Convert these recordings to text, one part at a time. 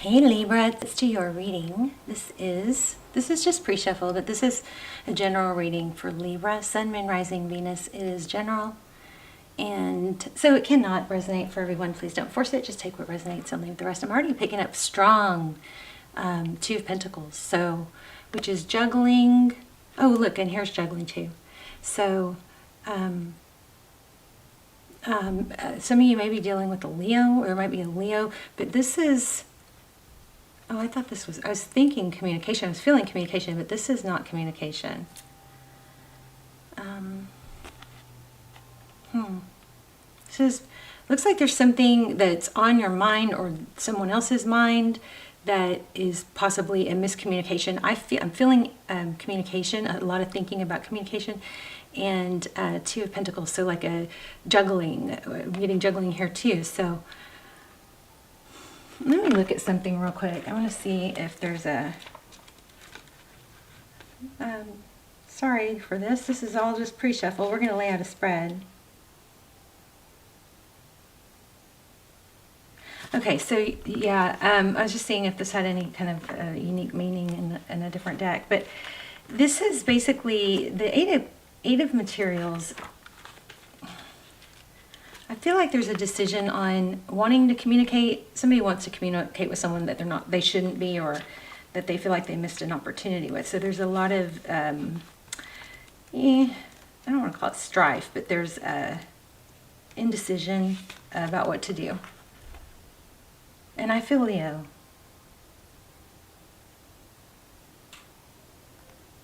Hey Libra, it's to your reading. This is just pre-shuffle, but this is a general reading for Libra, Sun, Moon, Rising, Venus. It is general, and so it cannot resonate for everyone. Please don't force it. Just take what resonates and leave the rest. I'm already picking up strong Two of Pentacles, so which is juggling. Oh, look, and here's juggling too. So some of you may be dealing with a Leo, or it might be a Leo, but this is, oh, I thought this was, I was thinking communication, I was feeling communication, but this is not communication. This is, looks like there's something that's on your mind or someone else's mind that is possibly a miscommunication. I'm feeling communication, a lot of thinking about communication, and Two of Pentacles, so like a juggling, I'm getting juggling here too. So let me look at something real quick. I want to see if there's a, sorry for this, this is all just pre-shuffle. We're going to lay out a spread. Okay, so yeah, I was just seeing if this had any kind of unique meaning in a different deck, but this is basically the eight of materials. I feel like there's a decision on wanting to communicate. Somebody wants to communicate with someone that they shouldn't be, or that they feel like they missed an opportunity with. So there's a lot of, I don't want to call it strife, but there's indecision about what to do. And I feel Leo.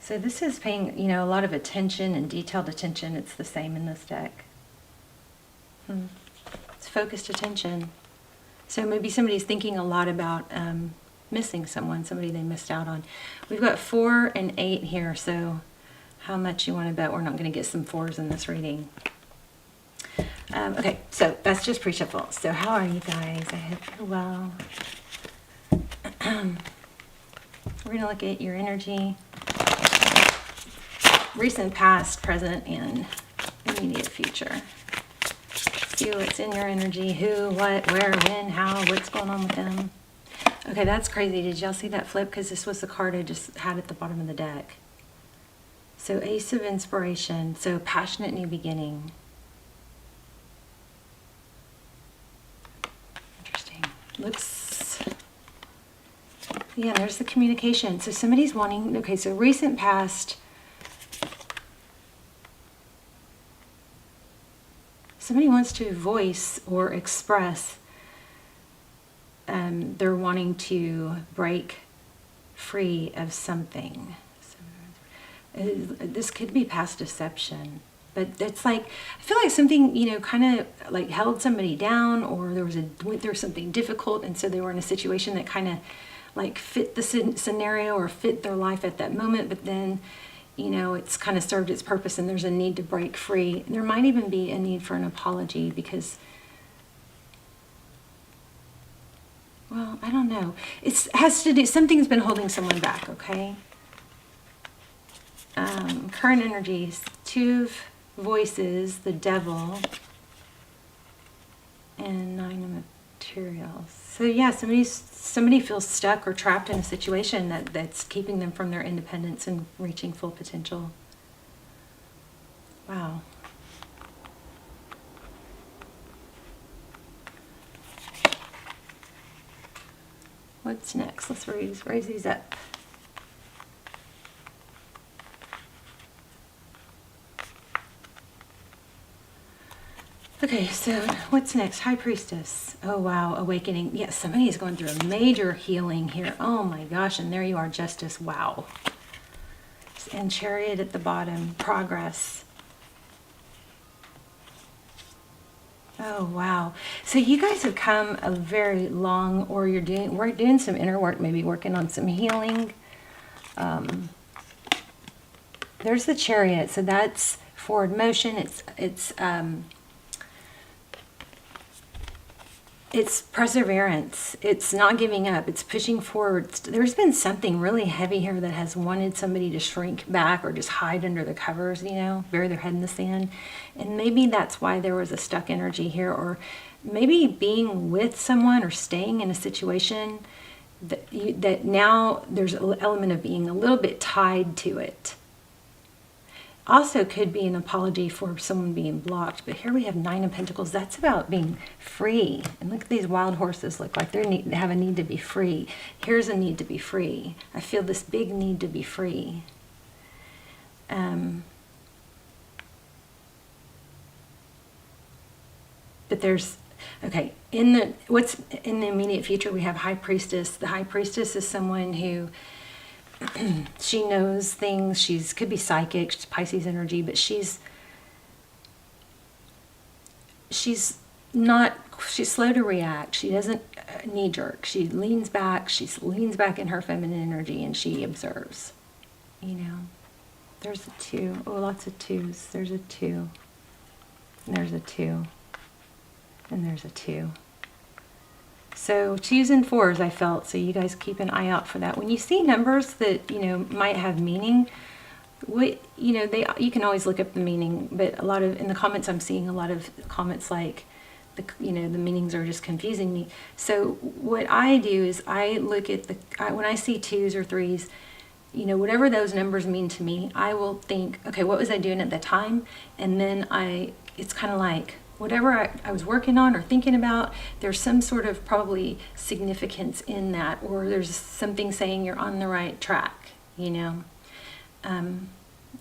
So this is paying, a lot of attention and detailed attention. It's the same in this deck. It's focused attention. So maybe somebody's thinking a lot about missing someone, somebody they missed out on. We've got 4 and 8 here, so how much you want to bet we're not going to get some 4s in this reading. Okay, so that's just pre-shuffle. So how are you guys? I hope you're well. We're going to look at your energy. Recent, past, present, and immediate future. See what's in your energy. Who, what, where, when, how, what's going on with them. Okay, that's crazy. Did y'all see that flip? Because this was the card I just had at the bottom of the deck. So Ace of Inspiration. So passionate new beginning. Interesting. Looks, yeah, there's the communication. So somebody's wanting, okay, so recent, past. Somebody wants to voice or express they're wanting to break free of something. This could be past deception, but it's like, I feel like something, kind of like held somebody down, or went through something difficult, and so they were in a situation that kind of like fit the scenario or fit their life at that moment, but then it's kind of served its purpose and there's a need to break free. There might even be a need for an apology because, well, I don't know. It has to do, something's been holding someone back, okay? Current energies, 2 of Voices, the Devil, and 9 of Materials. So yeah, somebody feels stuck or trapped in a situation that's keeping them from their independence and reaching full potential. Wow. What's next? Let's raise these up. Okay, so what's next? High Priestess. Oh, wow. Awakening. Yes, somebody is going through a major healing here. Oh, my gosh. And there you are, Justice. Wow. And Chariot at the bottom. Progress. Oh, wow. So you guys have come a very long, or we're doing some inner work, maybe working on some healing. There's the Chariot. So that's forward motion. It's perseverance. It's not giving up. It's pushing forward. There's been something really heavy here that has wanted somebody to shrink back or just hide under the covers, bury their head in the sand. And maybe that's why there was a stuck energy here, or maybe being with someone or staying in a situation that now there's an element of being a little bit tied to it. Also could be an apology for someone being blocked, but here we have 9 of Pentacles. That's about being free. And look at these wild horses, look like they have a need to be free. Here's a need to be free. I feel this big need to be free. But there's, okay, what's in the immediate future, we have High Priestess. The High Priestess is someone who, she knows things. Could be psychic, she's Pisces energy, but she's slow to react. She doesn't knee jerk. She leans back in her feminine energy, and she observes, you know. There's a 2. Oh, lots of 2s. There's a 2. And there's a 2. And there's a 2. So 2s and 4s I felt, so you guys keep an eye out for that. When you see numbers that, you know, might have meaning, you can always look up the meaning, but in the comments I'm seeing a lot of comments like, the meanings are just confusing me. So what I do is I look at when I see 2s or 3s, you know, whatever those numbers mean to me, I will think, okay, what was I doing at the time? And then it's kind of like, whatever I was working on or thinking about, there's some sort of probably significance in that, or there's something saying you're on the right track, you know.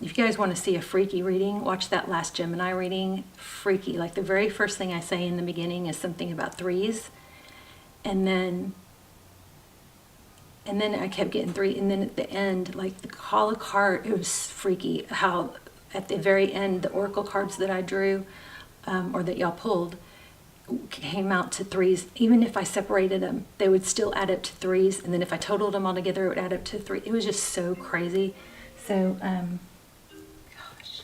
If you guys want to see a freaky reading, watch that last Gemini reading. Freaky. Like the very first thing I say in the beginning is something about 3s. And then I kept getting 3. And then at the end, like the call of card, it was freaky how at the very end, the oracle cards that I drew, or that y'all pulled, came out to 3s. Even if I separated them, they would still add up to 3s. And then if I totaled them all together, it would add up to 3. It was just so crazy. So, gosh,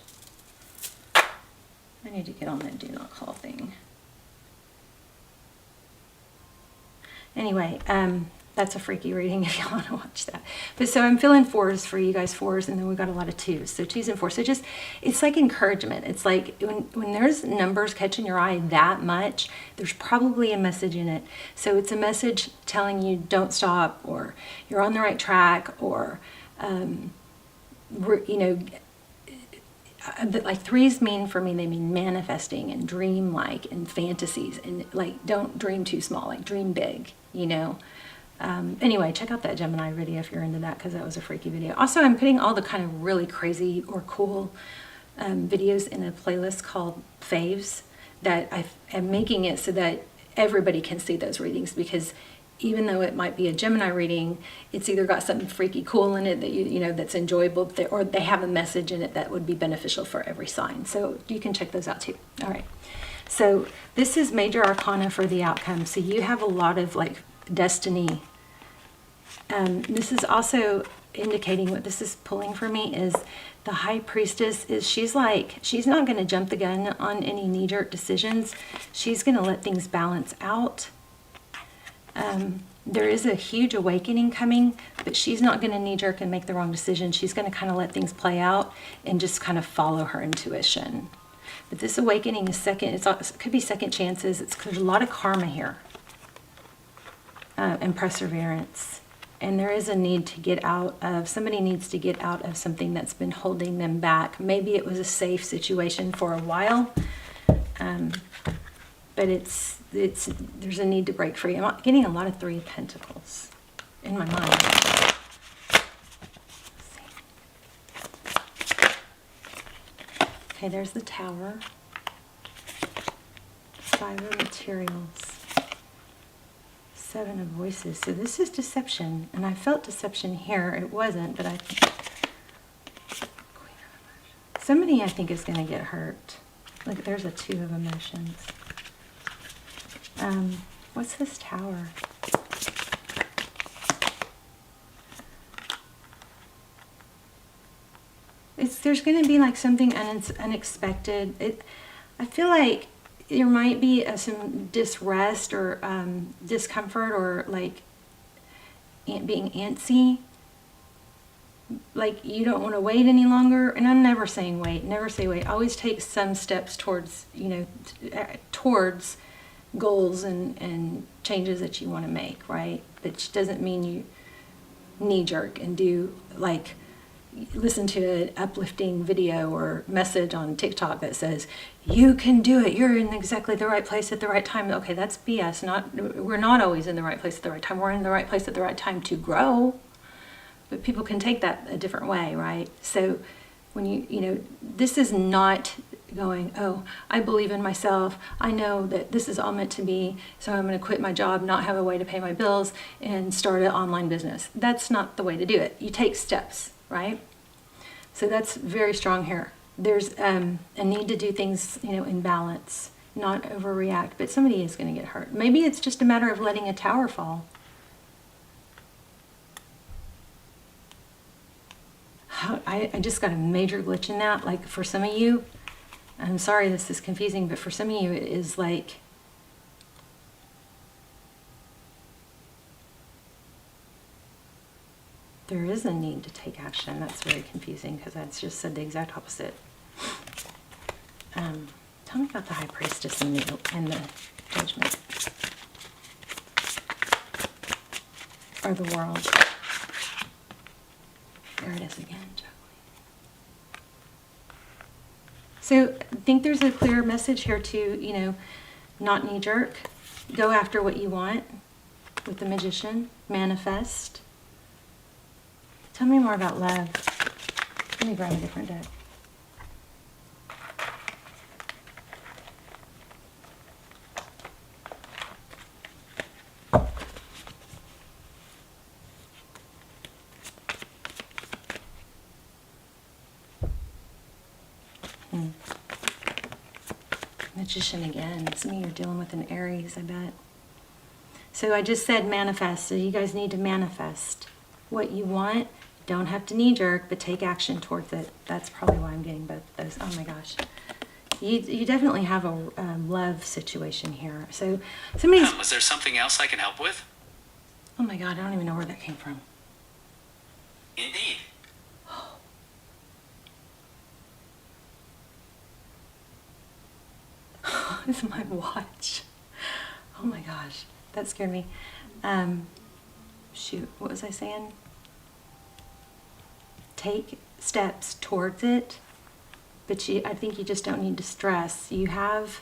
I need to get on that do not call thing. Anyway, that's a freaky reading if you want to watch that. But so I'm feeling 4s for you guys, 4s, and then we've got a lot of 2s. So 2s and 4s. So it's like encouragement. It's like when there's numbers catching your eye that much, there's probably a message in it. So it's a message telling you don't stop, or you're on the right track, or, you know, like 3s mean for me, they mean manifesting and dream-like and fantasies, and like don't dream too small, like dream big, you know. Anyway, check out that Gemini video if you're into that, because that was a freaky video. Also, I'm putting all the kind of really crazy or cool videos in a playlist called Faves, that I'm making it so that everybody can see those readings, because even though it might be a Gemini reading, it's either got something freaky cool in it that you know that's enjoyable, or they have a message in it that would be beneficial for every sign. So you can check those out too. All right. So this is major arcana for the outcome. So you have a lot of like destiny. This is also indicating, what this is pulling for me is the High Priestess is, she's not going to jump the gun on any knee-jerk decisions. She's going to let things balance out. There is a huge awakening coming, but she's not going to knee-jerk and make the wrong decision. She's going to kind of let things play out and just kind of follow her intuition. But this awakening is it could be second chances. There's a lot of karma here, and perseverance. And there is a need to get out of, somebody needs to get out of something that's been holding them back. Maybe it was a safe situation for a while, but there's a need to break free. I'm getting a lot of 3 of Pentacles in my mind. Let's see. Okay, there's the Tower. 5 of Materials. 7 of Voices. So this is deception, and I felt deception here. It wasn't, but somebody I think is going to get hurt. Look, there's a 2 of Emotions. What's this Tower? There's going to be like something unexpected. I feel like there might be some disrest or discomfort, or like being antsy. Like you don't want to wait any longer. And I'm never saying wait. Never say wait. Always take some steps towards, towards goals and changes that you want to make, right? but it doesn't mean you knee jerk and do like listen to an uplifting video or message on TikTok that says you can do it, you're in exactly the right place at the right time. Okay, that's BS. We're not always in the right place at the right time. We're in the right place at the right time to grow, but people can take that a different way, right? So when this is not going, oh, I believe in myself, I know that this is all meant to be, so I'm going to quit my job, not have a way to pay my bills, and start an online business. That's not the way to do it. You take steps, right? So that's very strong here. There's a need to do things, in balance, not overreact, but somebody is going to get hurt. Maybe it's just a matter of letting a tower fall. I just got a major glitch in that. Like for some of you, I'm sorry this is confusing, but for some of you it is like there is a need to take action. That's very confusing because that's just said the exact opposite. Tell me about the High Priestess and the Judgment. Or the World. There it is again. So I think there's a clear message here to, not knee-jerk. Go after what you want with the Magician. Manifest. Tell me more about love. Let me grab a different deck. Magician again. Some of you are dealing with an Aries, I bet. So I just said manifest. So you guys need to manifest what you want. Don't have to knee-jerk, but take action towards it. That's probably why I'm getting both of those. Oh my gosh. You definitely have a love situation here. So somebody's... Was there something else I can help with? Oh my God, I don't even know where that came from. Indeed. It's my watch. Oh my gosh, that scared me. Shoot, what was I saying? Take steps towards it, but I think you just don't need to stress. You have,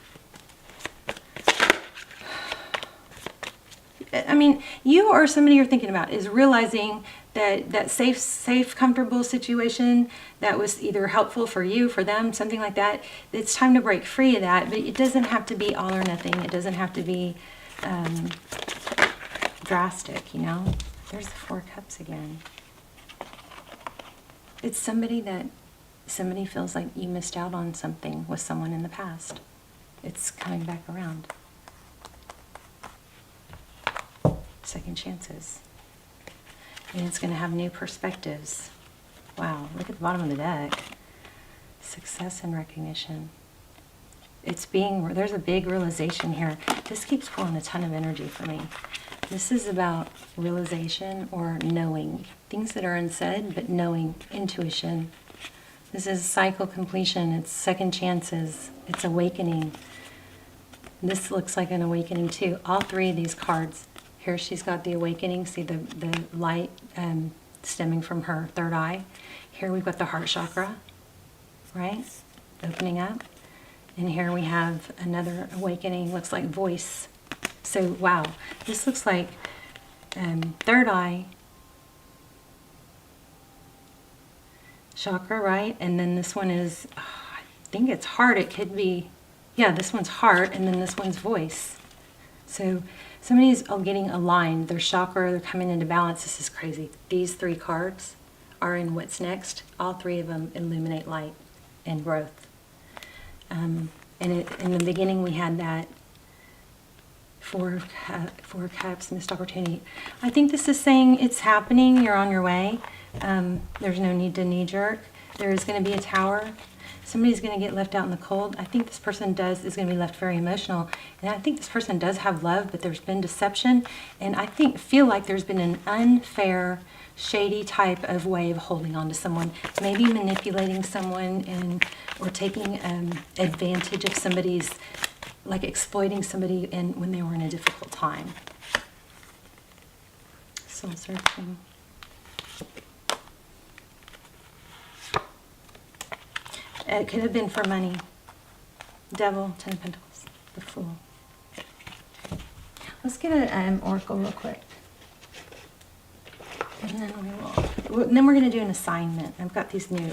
you or somebody you're thinking about is realizing that safe, comfortable situation that was either helpful for you, for them, something like that. It's time to break free of that, but it doesn't have to be all or nothing. It doesn't have to be drastic, There's the Four of Cups again. It's somebody feels like you missed out on something with someone in the past. It's coming back around. Second chances. And it's going to have new perspectives. Wow, look at the bottom of the deck. Success and recognition. There's a big realization here. This keeps pulling a ton of energy for me. This is about realization or knowing. Things that are unsaid, but knowing, intuition. This is cycle completion. It's second chances. It's awakening. This looks like an awakening too. All three of these cards. Here she's got the awakening. See the light stemming from her third eye. Here we've got the heart chakra, right? Opening up. And here we have another awakening. Looks like voice. So, wow. This looks like third eye chakra, right? And then this one is, I think it's heart. It could be, yeah, this one's heart, and then this one's voice. So somebody's getting aligned. Their chakra, they're coming into balance. This is crazy. These three cards are in what's next. All three of them illuminate light and growth. And in the beginning we had that Four Cups, missed opportunity. I think this is saying it's happening. You're on your way. There's no need to knee-jerk. There is going to be a tower. Somebody's going to get left out in the cold. I think this person is going to be left very emotional. And I think this person does have love, but there's been deception. And I feel like there's been an unfair, shady type of way of holding on to someone. Maybe manipulating someone or taking advantage of somebody's, like exploiting somebody when they were in a difficult time. Soul searching. It could have been for money. Devil, Ten of Pentacles, the Fool. Let's get an oracle real quick. And then we're going to do an assignment. I've got these new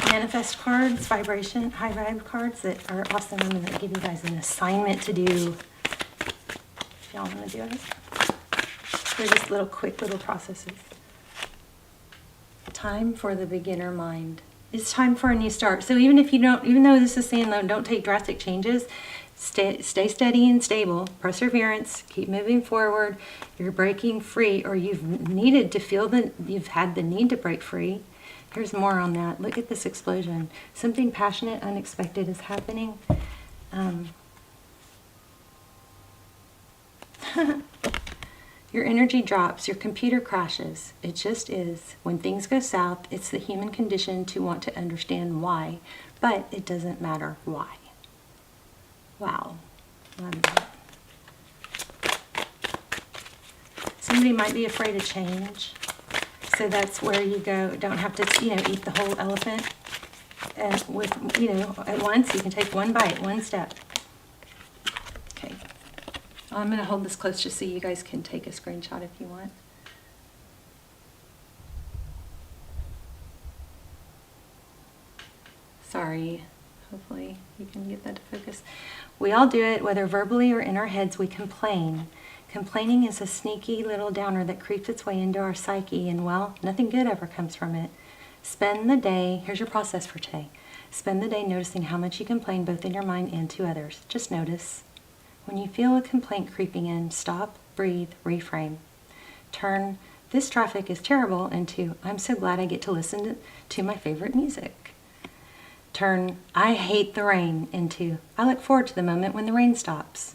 manifest cards, vibration, high vibe cards that are awesome. I'm going to give you guys an assignment to do. If y'all want to do it. They're just quick little processes. Time for the beginner mind. It's time for a new start. So even though this is saying don't take drastic changes, stay steady and stable, perseverance, keep moving forward. You're breaking free, or you've needed to feel that you've had the need to break free. Here's more on that. Look at this explosion. Something passionate, unexpected is happening. Your energy drops, your computer crashes. It just is. When things go south, it's the human condition to want to understand why, but it doesn't matter why. Wow. Love that. Somebody might be afraid of change. So that's where you go. Don't have to, eat the whole elephant. And at once, you can take one bite, one step. Okay. I'm going to hold this close just so you guys can take a screenshot if you want. Sorry. Hopefully you can get that to focus. We all do it, whether verbally or in our heads, we complain. Complaining is a sneaky little downer that creeps its way into our psyche, and well, nothing good ever comes from it. Spend the day, here's your process for today. Spend the day noticing how much you complain both in your mind and to others. Just notice. When you feel a complaint creeping in, stop, breathe, reframe. Turn, this traffic is terrible, into, I'm so glad I get to listen to my favorite music. Turn, I hate the rain, into, I look forward to the moment when the rain stops.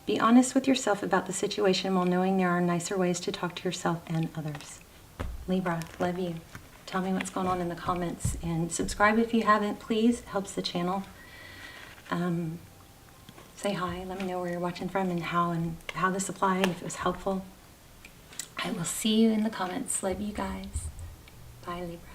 Be honest with yourself about the situation while knowing there are nicer ways to talk to yourself and others. Libra, love you. Tell me what's going on in the comments, and subscribe if you haven't, please. It helps the channel. Say hi. Let me know where you're watching from and how this applied, if it was helpful. I will see you in the comments. Love you guys. Bye, Libra.